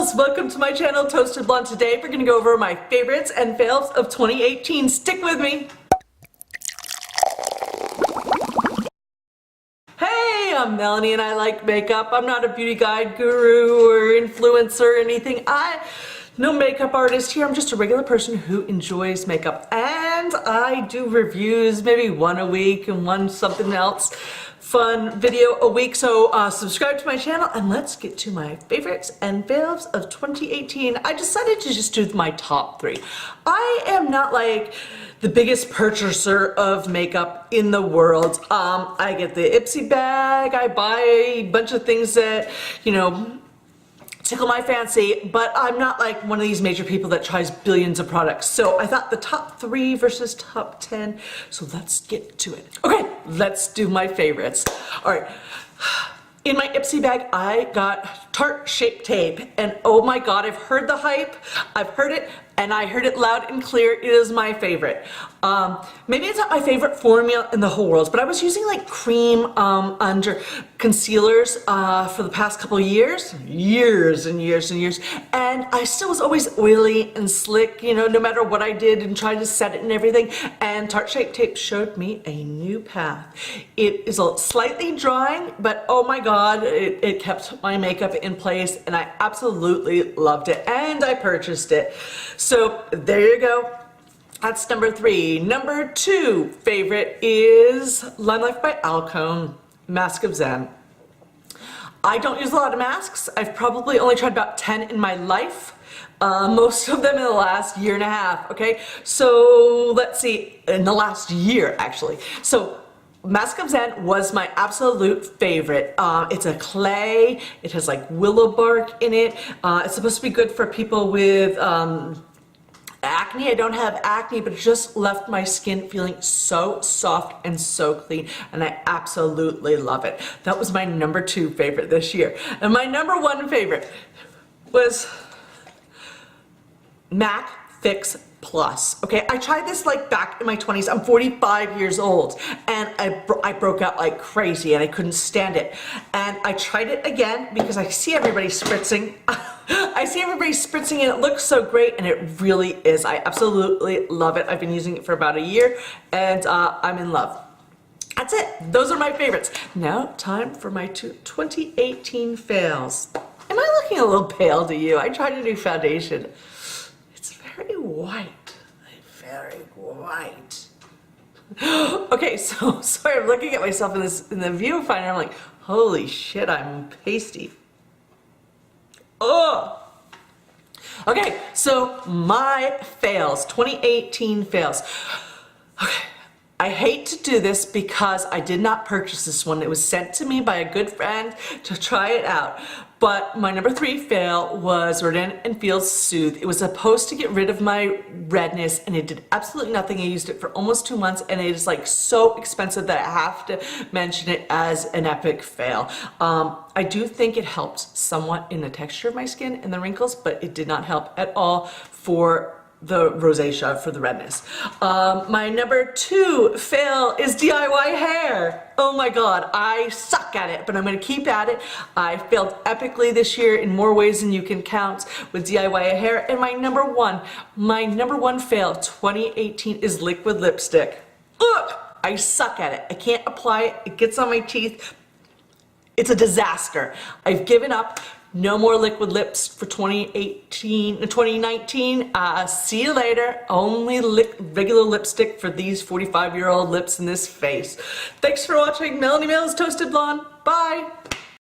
Mills! Welcome to my channel, Toasted Blonde. Today we're going to go over my favorites and fails of 2018. Stick with me! Hey, I'm Melanie and I like makeup. I'm not a beauty guide guru or influencer or anything. No makeup artist here. I'm just a regular person who enjoys makeup. And I do reviews, maybe one a week and one something else fun video a week. So subscribe to my channel and let's get to my favorites and fails of 2018. I decided to just do my top 3. I am not like the biggest purchaser of makeup in the world. I get the Ipsy bag, I buy a bunch of things that, you know, tickle my fancy, but I'm not like one of these major people that tries billions of products. So I thought the top 3 versus top 10. So let's get to it. Okay, let's do my favorites. All right. In my Ipsy bag, I got Tarte Shape Tape, and oh my God, I've heard the hype. I've heard it, and I heard it loud and clear. It is my favorite. Maybe it's not my favorite formula in the whole world, but I was using like cream under concealers for the past couple years, and I still was always oily and slick, you know, no matter what I did and tried to set it and everything. And Tarte Shape Tape showed me a new path. It is slightly drying, but oh my God, it kept my makeup in place, and I absolutely loved it, and I purchased it. So there you go. That's number 3. Number 2 favorite is Lime Life by Alcone Mask of Zen. I don't use a lot of masks. I've probably only tried about 10 in my life. Most of them in the last year and a half, okay? So let's see, in the last year actually. So Mask of Zen was my absolute favorite. It's a clay, it has like willow bark in it. It's supposed to be good for people with acne. I don't have acne, but it just left my skin feeling so soft and so clean, and I absolutely love it. That was my number 2 favorite this year. And my number 1 favorite was MAC Fix Plus. Okay, I tried this like back in my 20s. I'm 45 years old, and I broke out like crazy, and I couldn't stand it. And I tried it again because I see everybody spritzing. I see everybody spritzing, and it looks so great, and it really is. I absolutely love it. I've been using it for about a year, and I'm in love. That's it. Those are my favorites. Now, time for my 2018 fails. Am I looking a little pale to you? I tried to do foundation. It's very white. Very white. Okay, so sorry, I'm looking at myself in the viewfinder. I'm like, holy shit, I'm pasty. Oh! Okay, so my fails, 2018 fails. Okay, I hate to do this because I did not purchase this one. It was sent to me by a good friend to try it out. But my number 3 fail was Rodan & Fields Soothe. It was supposed to get rid of my redness, and it did absolutely nothing. I used it for almost 2 months, and it is like so expensive that I have to mention it as an epic fail. I do think it helped somewhat in the texture of my skin and the wrinkles, but it did not help at all for the rosacea, for the redness. My number 2 fail is DIY hair. Oh my God, I suck at it, but I'm gonna keep at it. I failed epically this year in more ways than you can count with DIY hair. And my number one fail 2018 is liquid lipstick. Ugh, I suck at it. I can't apply it. It gets on my teeth. It's a disaster. I've given up. No more liquid lips for 2019. See you later. Only regular lipstick for these 45-year-old lips in this face. Thanks for watching Melanie Mills Toasted Blonde. Bye.